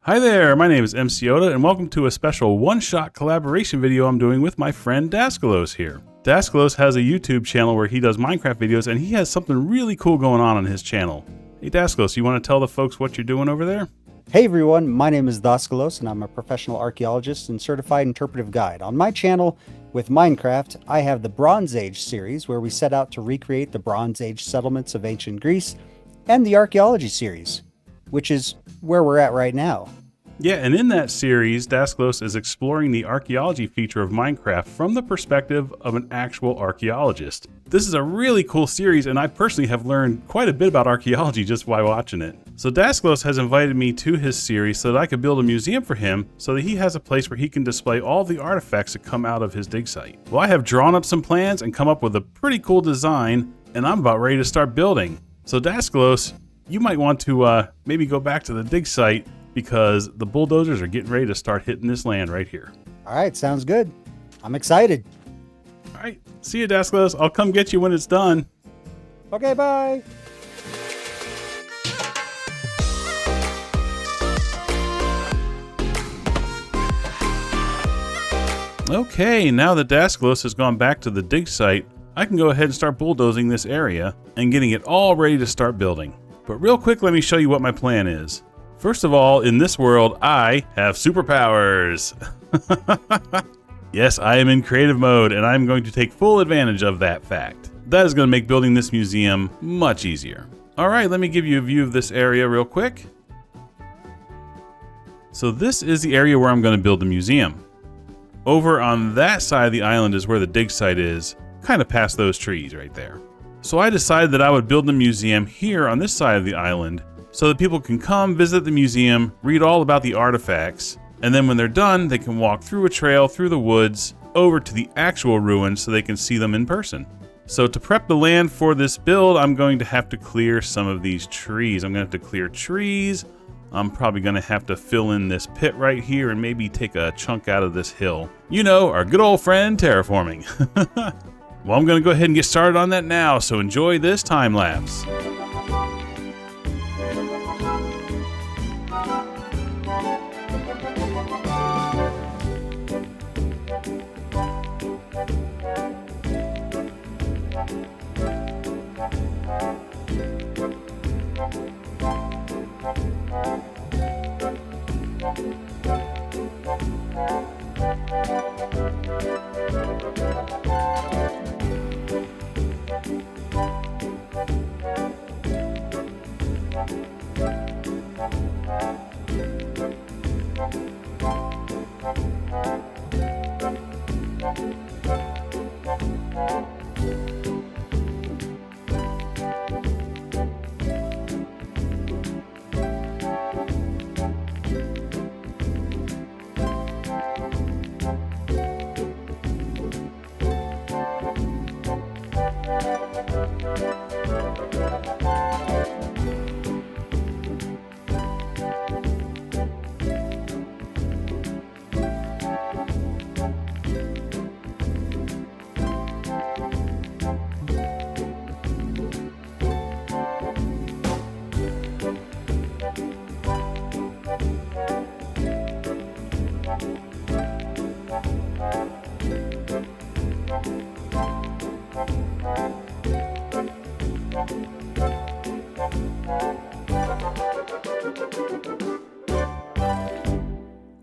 Hi there, my name is MC Oda, and welcome to a special one-shot collaboration video I'm doing with my friend Daskalos here. Daskalos has a YouTube channel where he does Minecraft videos, and he has something really cool going on his channel. Hey Daskalos, you want to tell the folks what you're doing over there? Hey everyone, my name is Daskalos, and I'm a professional archaeologist and certified interpretive guide. On my channel with Minecraft, I have the Bronze Age series, where we set out to recreate the Bronze Age settlements of ancient Greece, and the Archaeology series, which is where we're at right now. Yeah, and in that series, Daskalos is exploring the archaeology feature of Minecraft from the perspective of an actual archaeologist. This is a really cool series, and I personally have learned quite a bit about archaeology just by watching it. So Daskalos has invited me to his series so that I could build a museum for him so that he has a place where he can display all the artifacts that come out of his dig site. Well, I have drawn up some plans and come up with a pretty cool design, and I'm about ready to start building. So Daskalos, you might want to maybe go back to the dig site because the bulldozers are getting ready to start hitting this land right here. All right, sounds good. I'm excited. All right, see you, Daskalos. I'll come get you when it's done. Okay, bye. Okay, now that Daskalos has gone back to the dig site, I can go ahead and start bulldozing this area and getting it all ready to start building. But real quick, let me show you what my plan is. First of all, in this world, I have superpowers. Yes, I am in creative mode, and I'm going to take full advantage of that fact. That is going to make building this museum much easier. All right, let me give you a view of this area real quick. So this is the area where I'm going to build the museum. Over on that side of the island is where the dig site is, kind of past those trees right there. So I decided that I would build the museum here on this side of the island so that people can come visit the museum, read all about the artifacts, and then when they're done, they can walk through a trail through the woods over to the actual ruins so they can see them in person. So to prep the land for this build, I'm going to have to clear some of these trees. I'm going to have to clear trees. I'm probably going to have to fill in this pit right here and maybe take a chunk out of this hill. You know, our good old friend terraforming. Well, I'm going to go ahead and get started on that now, so enjoy this time lapse.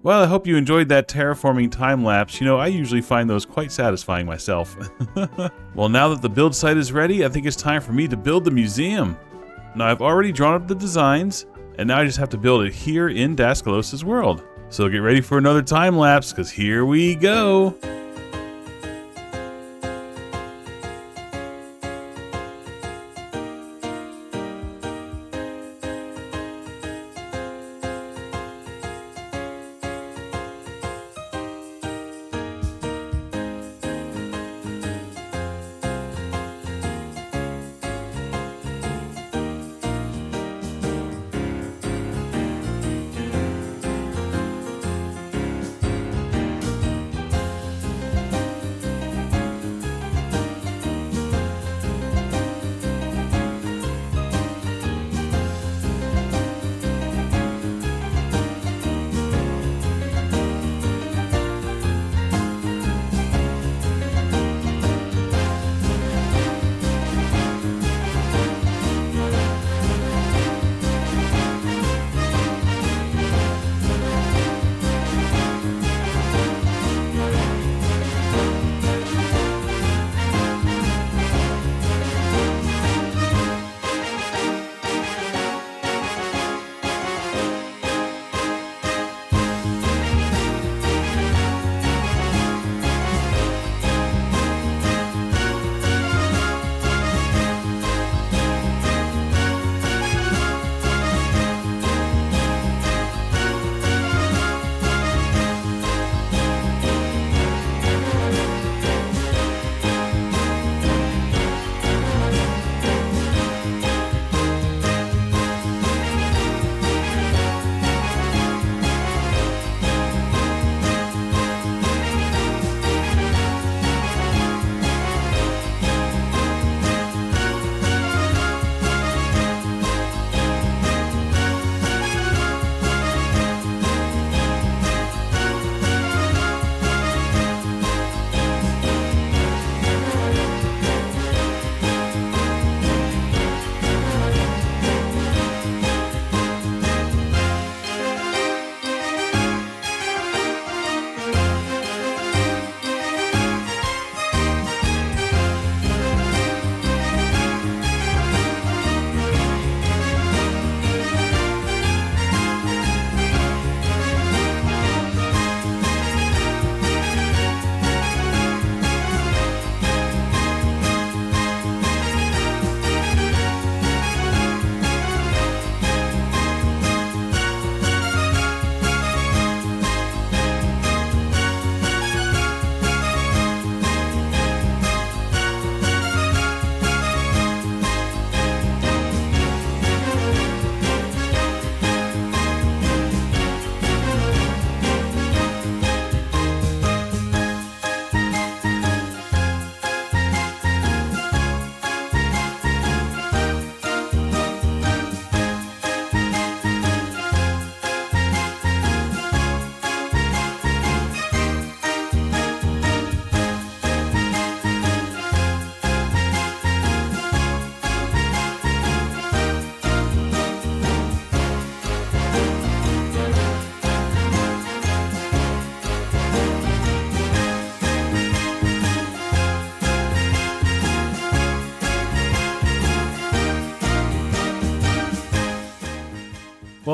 Well, I hope you enjoyed that terraforming time lapse. You know, I usually find those quite satisfying myself. Well, now that the build site is ready, I think it's time for me to build the museum. Now, I've already drawn up the designs, and now I just have to build it here in Daskalos' world. So get ready for another time lapse, because here we go.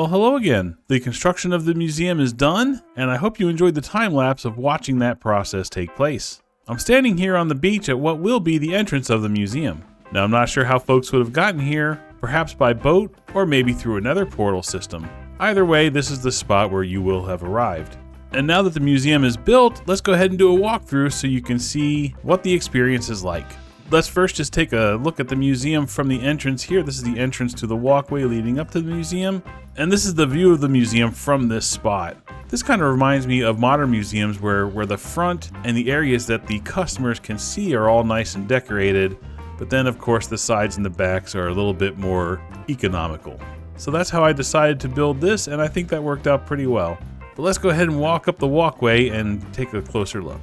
Well, hello again. The construction of the museum is done, and I hope you enjoyed the time lapse of watching that process take place. I'm standing here on the beach at what will be the entrance of the museum. Now, I'm not sure how folks would have gotten here, perhaps by boat or maybe through another portal system. Either way, this is the spot where you will have arrived. And now that the museum is built, let's go ahead and do a walkthrough so you can see what the experience is like. Let's first just take a look at the museum from the entrance here. This is the entrance to the walkway leading up to the museum. And this is the view of the museum from this spot. This kind of reminds me of modern museums where the front and the areas that the customers can see are all nice and decorated. But then of course the sides and the backs are a little bit more economical. So that's how I decided to build this, and I think that worked out pretty well. But let's go ahead and walk up the walkway and take a closer look.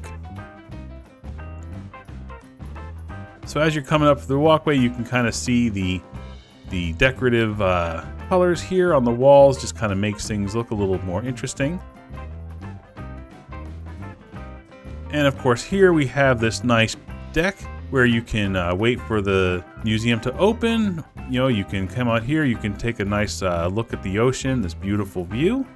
So as you're coming up the walkway, you can kind of see the decorative colors here on the walls. Just kind of makes things look a little more interesting. And of course here we have this nice deck where you can wait for the museum to open. You know, you can come out here, you can take a nice look at the ocean, this beautiful view.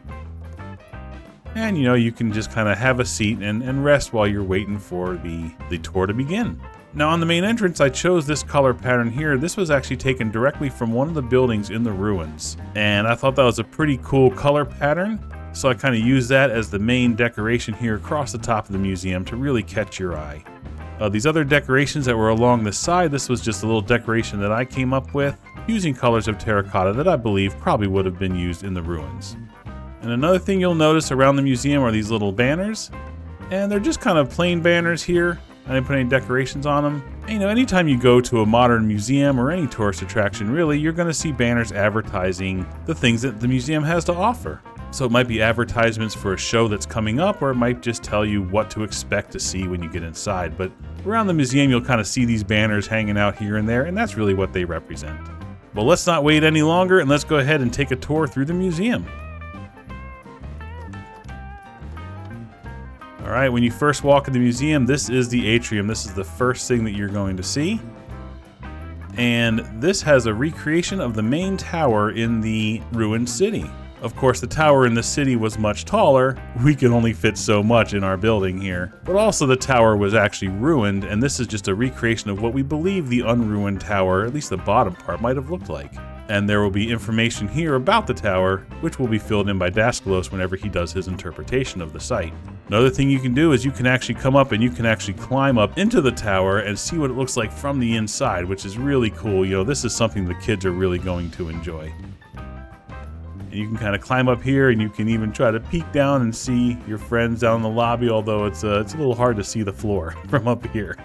And you know, you can just kind of have a seat and rest while you're waiting for the tour to begin. Now on the main entrance, I chose this color pattern here. This was actually taken directly from one of the buildings in the ruins. And I thought that was a pretty cool color pattern. So I kind of used that as the main decoration here across the top of the museum to really catch your eye. These other decorations that were along the side, this was just a little decoration that I came up with using colors of terracotta that I believe probably would have been used in the ruins. And another thing you'll notice around the museum are these little banners. And they're just kind of plain banners here. I didn't put any decorations on them. And, you know, anytime you go to a modern museum or any tourist attraction, really, you're going to see banners advertising the things that the museum has to offer. So it might be advertisements for a show that's coming up, or it might just tell you what to expect to see when you get inside. But around the museum, you'll kind of see these banners hanging out here and there, and that's really what they represent. Well, let's not wait any longer, and let's go ahead and take a tour through the museum. All right, when you first walk in the museum, this is the atrium. This is the first thing that you're going to see. And this has a recreation of the main tower in the ruined city. Of course, the tower in the city was much taller. We can only fit so much in our building here. But also the tower was actually ruined, and this is just a recreation of what we believe the unruined tower, at least the bottom part, might have looked like. And there will be information here about the tower, which will be filled in by Daskalos whenever he does his interpretation of the site. Another thing you can do is you can actually come up and you can actually climb up into the tower and see what it looks like from the inside, which is really cool. You know, this is something the kids are really going to enjoy. And you can kind of climb up here, and you can even try to peek down and see your friends down in the lobby, although it's a little hard to see the floor from up here.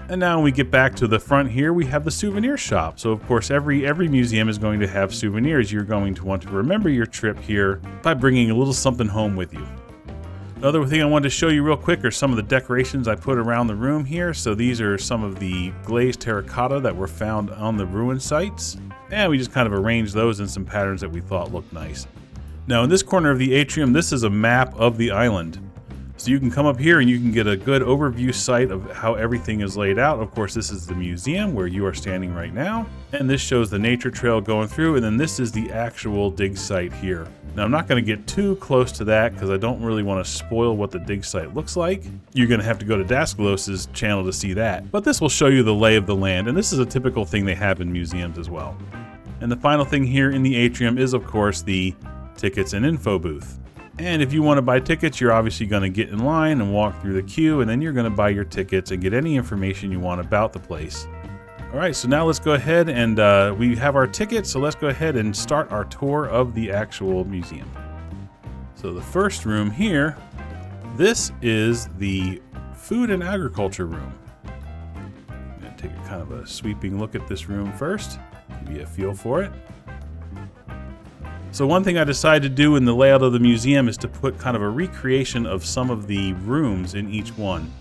And now when we get back to the front here, we have the souvenir shop. So of course, every museum is going to have souvenirs. You're going to want to remember your trip here by bringing a little something home with you. Another thing I wanted to show you real quick are some of the decorations I put around the room here. So these are some of the glazed terracotta that were found on the ruin sites. And we just kind of arranged those in some patterns that we thought looked nice. Now in this corner of the atrium, this is a map of the island. So you can come up here and you can get a good overview site of how everything is laid out. Of course, this is the museum where you are standing right now. And this shows the nature trail going through. And then this is the actual dig site here. Now, I'm not going to get too close to that because I don't really want to spoil what the dig site looks like. You're going to have to go to Daskalos' channel to see that. But this will show you the lay of the land. And this is a typical thing they have in museums as well. And the final thing here in the atrium is, of course, the tickets and info booth. And if you want to buy tickets, you're obviously going to get in line and walk through the queue, and then you're going to buy your tickets and get any information you want about the place. All right, so now let's go ahead and we have our tickets, so let's go ahead and start our tour of the actual museum. So the first room here, this is the food and agriculture room. I'm going to take a kind of a sweeping look at this room first, give you a feel for it. So one thing I decided to do in the layout of the museum is to put kind of a recreation of some of the rooms in each one.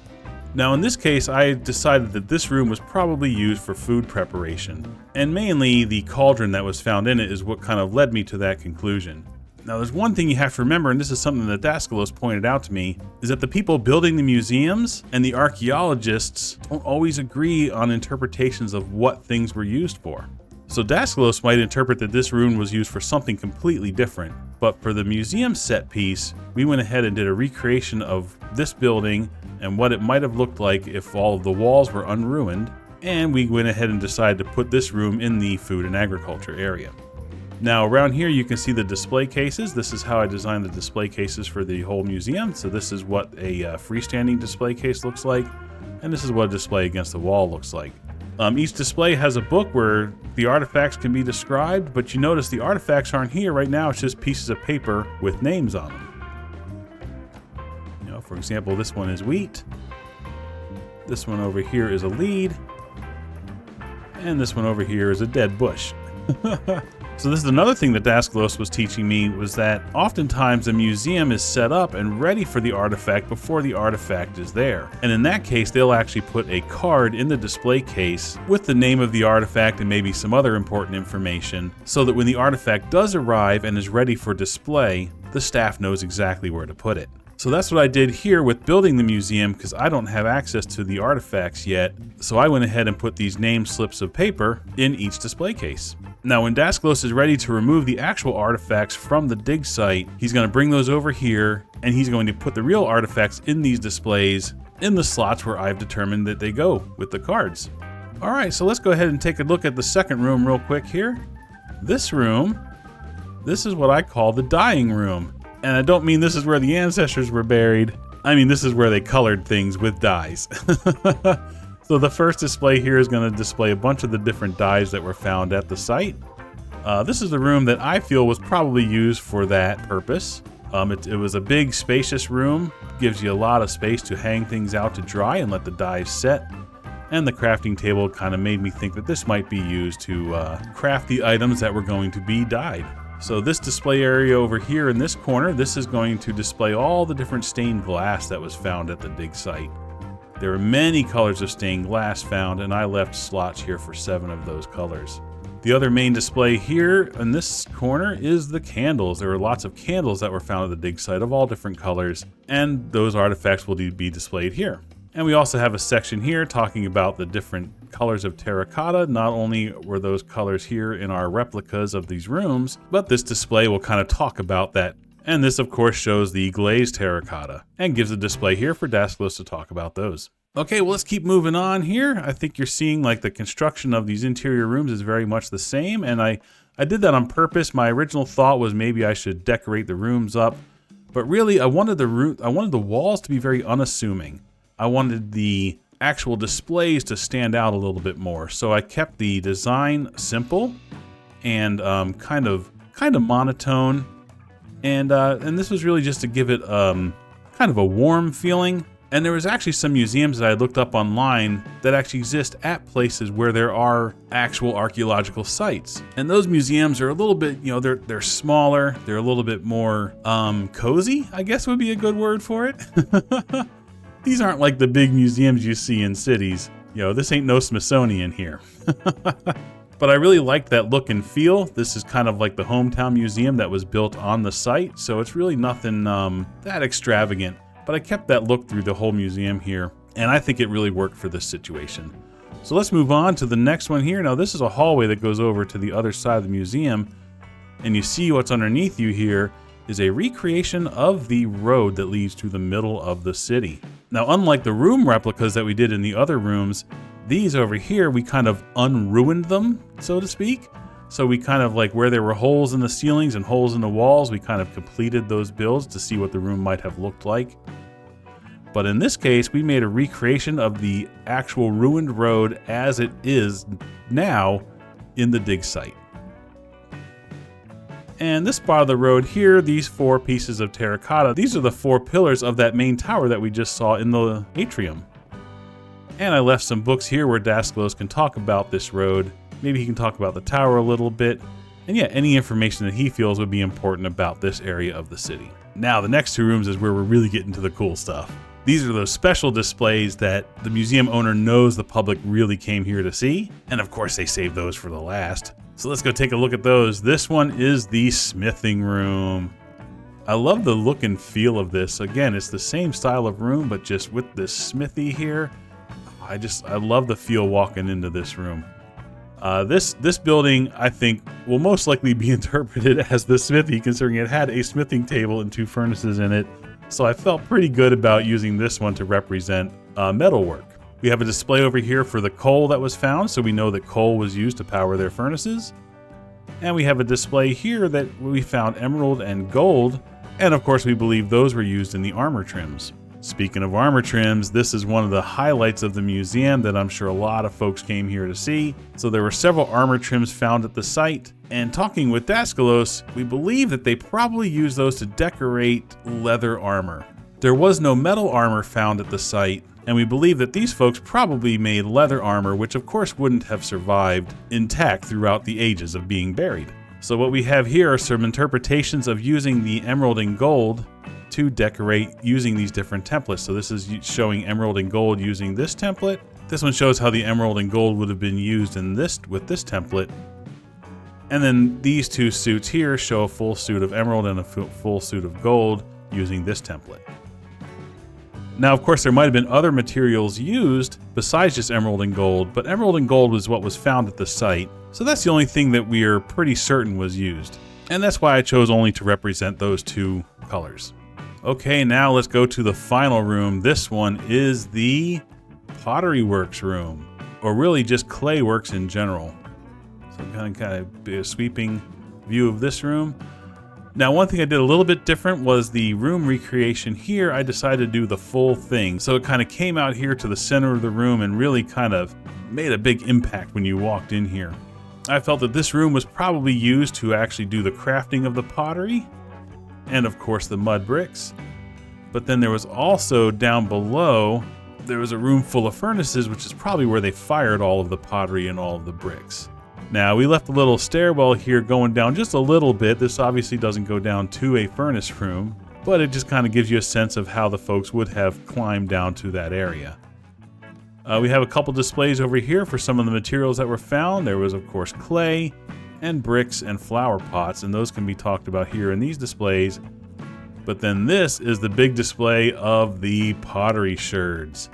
Now in this case, I decided that this room was probably used for food preparation, and mainly the cauldron that was found in it is what kind of led me to that conclusion. Now there's one thing you have to remember, and this is something that Daskalos pointed out to me, is that the people building the museums and the archaeologists don't always agree on interpretations of what things were used for. So Daskalos might interpret that this room was used for something completely different, but for the museum set piece, we went ahead and did a recreation of this building and what it might have looked like if all of the walls were unruined, and we went ahead and decided to put this room in the food and agriculture area. Now around here you can see the display cases. This is how I designed the display cases for the whole museum. So this is what a freestanding display case looks like, and this is what a display against the wall looks like. Each display has a book where the artifacts can be described, but you notice the artifacts aren't here right now. It's just pieces of paper with names on them. You know, for example, this one is wheat. This one over here is a lead. And this one over here is a dead bush. So this is another thing that Daskalos was teaching me, was that oftentimes a museum is set up and ready for the artifact before the artifact is there. And in that case, they'll actually put a card in the display case with the name of the artifact and maybe some other important information, so that when the artifact does arrive and is ready for display, the staff knows exactly where to put it. So that's what I did here with building the museum, because I don't have access to the artifacts yet. So I went ahead and put these name slips of paper in each display case. Now when Daskalos is ready to remove the actual artifacts from the dig site, he's going to bring those over here, and he's going to put the real artifacts in these displays in the slots where I've determined that they go with the cards. Alright, so let's go ahead and take a look at the second room real quick here. This room, this is what I call the dying room. And I don't mean this is where the ancestors were buried. I mean this is where they colored things with dyes. So the first display here is going to display a bunch of the different dyes that were found at the site. This is the room that I feel was probably used for that purpose. It was a big, spacious room. Gives you a lot of space to hang things out to dry and let the dyes set. And the crafting table kind of made me think that this might be used to craft the items that were going to be dyed. So this display area over here in this corner, this is going to display all the different stained glass that was found at the dig site. There are many colors of stained glass found, and I left slots here for 7 of those colors. The other main display here in this corner is the candles. There were lots of candles that were found at the dig site of all different colors, and those artifacts will be displayed here. And we also have a section here talking about the different colors of terracotta. Not only were those colors here in our replicas of these rooms, but this display will kind of talk about that. And this of course shows the glazed terracotta and gives a display here for Daskalos to talk about those. Okay, well let's keep moving on here. I think you're seeing like the construction of these interior rooms is very much the same, and I did that on purpose. My original thought was maybe I should decorate the rooms up, but really I wanted the walls to be very unassuming. I wanted the actual displays to stand out a little bit more, so I kept the design simple and kind of monotone. And this was really just to give it kind of a warm feeling. And there was actually some museums that I looked up online that actually exist at places where there are actual archaeological sites. And those museums are a little bit, you know, they're smaller, they're a little bit more cozy, I guess would be a good word for it. These aren't like the big museums you see in cities. You know, this ain't no Smithsonian here. But I really liked that look and feel. This is kind of like the hometown museum that was built on the site, so it's really nothing that extravagant. But I kept that look through the whole museum here, and I think it really worked for this situation. So let's move on to the next one here. Now this is a hallway that goes over to the other side of the museum, and you see what's underneath you here is a recreation of the road that leads to the middle of the city. Now unlike the room replicas that we did in the other rooms, these over here, we kind of unruined them, so to speak. So we kind of like where there were holes in the ceilings and holes in the walls, we kind of completed those builds to see what the room might have looked like. But in this case, we made a recreation of the actual ruined road as it is now in the dig site. And this part of the road here, these 4 pieces of terracotta, these are the 4 pillars of that main tower that we just saw in the atrium. And I left some books here where Daskalos can talk about this road. Maybe he can talk about the tower a little bit. And yeah, any information that he feels would be important about this area of the city. Now, the next 2 rooms is where we're really getting to the cool stuff. These are those special displays that the museum owner knows the public really came here to see. And of course, they saved those for the last. So let's go take a look at those. This one is the smithing room. I love the look and feel of this. Again, it's the same style of room, but just with this smithy here. I love the feel walking into this room. This building, I think, will most likely be interpreted as the smithy, considering it had a smithing table and 2 furnaces in it. So I felt pretty good about using this one to represent metalwork. We have a display over here for the coal that was found, so we know that coal was used to power their furnaces. And we have a display here that we found emerald and gold, and of course we believe those were used in the armor trims. Speaking of armor trims, this is one of the highlights of the museum that I'm sure a lot of folks came here to see. So there were several armor trims found at the site, and talking with Daskalos, we believe that they probably used those to decorate leather armor. There was no metal armor found at the site, and we believe that these folks probably made leather armor, which of course wouldn't have survived intact throughout the ages of being buried. So what we have here are some interpretations of using the emerald and gold to decorate using these different templates. So this is showing emerald and gold using this template. This one shows how the emerald and gold would have been used in this with this template. And then these 2 suits here show a full suit of emerald and a full suit of gold using this template. Now, of course, there might have been other materials used besides just emerald and gold, but emerald and gold was what was found at the site. So that's the only thing that we are pretty certain was used. And that's why I chose only to represent those 2 colors. Okay, now let's go to the final room. This one is the Pottery Works room, or really just clay works in general. So kind of a sweeping view of this room. Now, one thing I did a little bit different was the room recreation here. I decided to do the full thing. So it kind of came out here to the center of the room and really kind of made a big impact when you walked in here. I felt that this room was probably used to actually do the crafting of the pottery and of course the mud bricks. But then there was also down below, there was a room full of furnaces, which is probably where they fired all of the pottery and all of the bricks. Now, we left a little stairwell here going down just a little bit. This obviously doesn't go down to a furnace room, but it just kind of gives you a sense of how the folks would have climbed down to that area. We have a couple displays over here for some of the materials that were found. There was, of course, clay and bricks and flower pots, and those can be talked about here in these displays. But then this is the big display of the pottery sherds.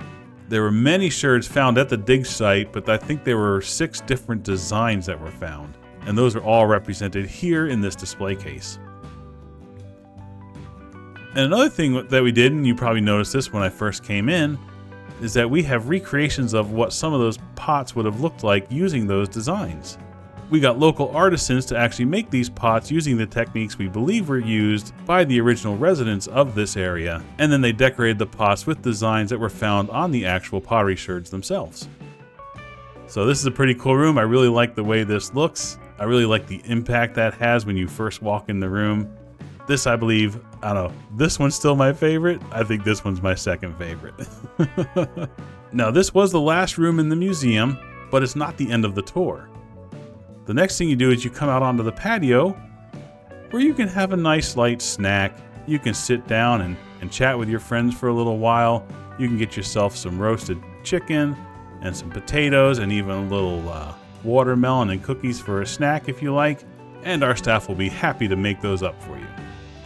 There were many sherds found at the dig site, but I think there were 6 different designs that were found, and those are all represented here in this display case. And another thing that we did, and you probably noticed this when I first came in, is that we have recreations of what some of those pots would have looked like using those designs. We got local artisans to actually make these pots using the techniques we believe were used by the original residents of this area, and then they decorated the pots with designs that were found on the actual pottery sherds themselves. So this is a pretty cool room. I really like the way this looks. I really like the impact that has when you first walk in the room. This, I believe, I don't know, this one's still my favorite. I think this one's my second favorite. Now, this was the last room in the museum, but it's not the end of the tour. The next thing you do is you come out onto the patio where you can have a nice light snack. You can sit down and chat with your friends for a little while. You can get yourself some roasted chicken and some potatoes and even a little watermelon and cookies for a snack if you like. And our staff will be happy to make those up for you.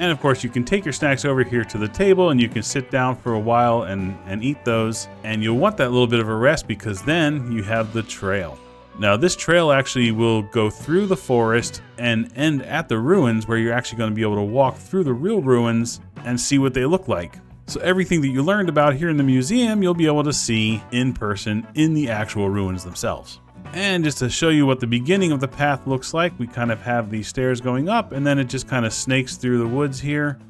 And of course, you can take your snacks over here to the table and you can sit down for a while and eat those. And you'll want that little bit of a rest because then you have the trail. Now, this trail actually will go through the forest and end at the ruins where you're actually going to be able to walk through the real ruins and see what they look like. So everything that you learned about here in the museum, you'll be able to see in person in the actual ruins themselves. And just to show you what the beginning of the path looks like, we kind of have these stairs going up and then it just kind of snakes through the woods here.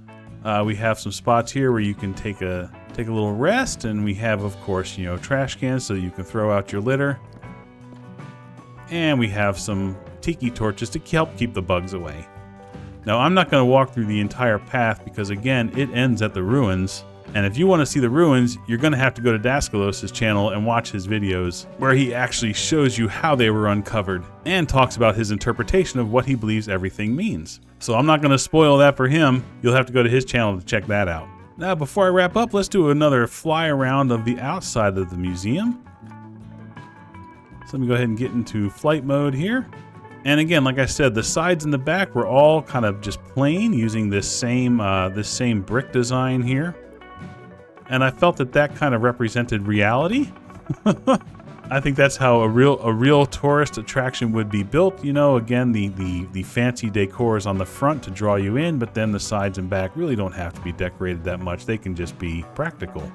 We have some spots here where you can take a little rest, and we have, of course, trash cans so you can throw out your litter. And we have some tiki torches to help keep the bugs away. Now, I'm not going to walk through the entire path because, again, it ends at the ruins. And if you want to see the ruins, you're going to have to go to Daskalos' channel and watch his videos, where he actually shows you how they were uncovered and talks about his interpretation of what he believes everything means. So I'm not going to spoil that for him. You'll have to go to his channel to check that out. Now, before I wrap up, let's do another fly around of the outside of the museum. So let me go ahead and get into flight mode here. And again, like I said, the sides and the back were all kind of just plain using this same brick design here. And I felt that kind of represented reality. I think that's how a real tourist attraction would be built. You know, again, the fancy decor is on the front to draw you in, but then the sides and back really don't have to be decorated that much. They can just be practical.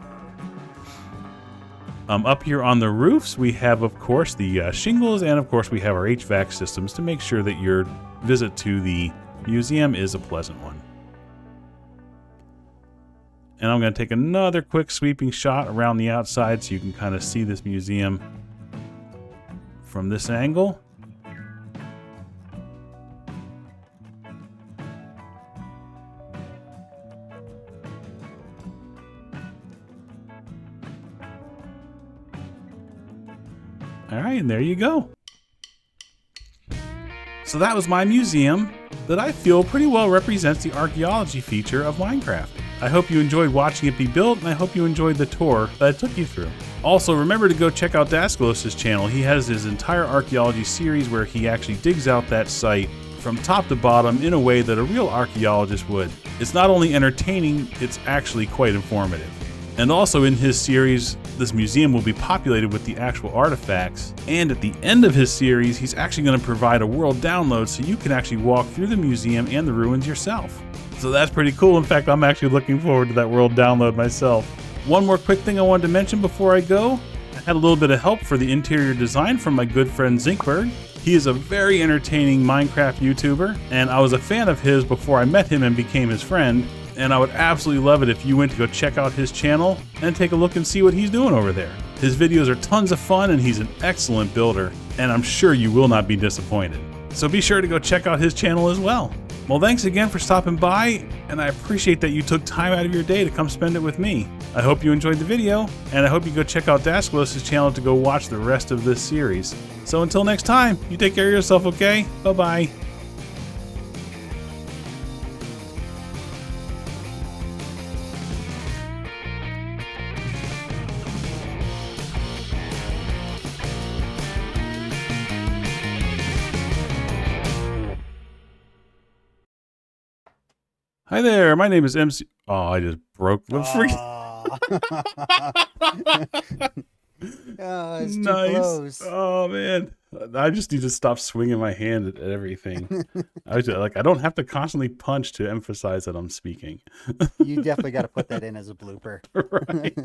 Up here on the roofs, we have, of course, the shingles, and of course, we have our HVAC systems to make sure that your visit to the museum is a pleasant one. And I'm going to take another quick sweeping shot around the outside so you can kind of see this museum from this angle. All right, and there you go. So that was my museum that I feel pretty well represents the archaeology feature of Minecraft. I hope you enjoyed watching it be built, and I hope you enjoyed the tour that I took you through. Also, remember to go check out Daskalos' channel. He has his entire archaeology series where he actually digs out that site from top to bottom in a way that a real archaeologist would. It's not only entertaining, it's actually quite informative. And also in his series, this museum will be populated with the actual artifacts. And at the end of his series, he's actually going to provide a world download so you can actually walk through the museum and the ruins yourself. So that's pretty cool. In fact, I'm actually looking forward to that world download myself. One more quick thing I wanted to mention before I go. I had a little bit of help for the interior design from my good friend Zinkberg. He is a very entertaining Minecraft YouTuber, and I was a fan of his before I met him and became his friend. And I would absolutely love it if you went to go check out his channel and take a look and see what he's doing over there. His videos are tons of fun, and he's an excellent builder, and I'm sure you will not be disappointed. So be sure to go check out his channel as well. Well, thanks again for stopping by, and I appreciate that you took time out of your day to come spend it with me. I hope you enjoyed the video, and I hope you go check out Daskalos' channel to go watch the rest of this series. So until next time, you take care of yourself, okay? Bye-bye. Hi there, my name is MC. Oh, I just broke the freak. It's too Nice. close. Oh man, I just need to stop swinging my hand at everything. I don't have to constantly punch to emphasize that I'm speaking. You definitely got to put that in as a blooper. Right.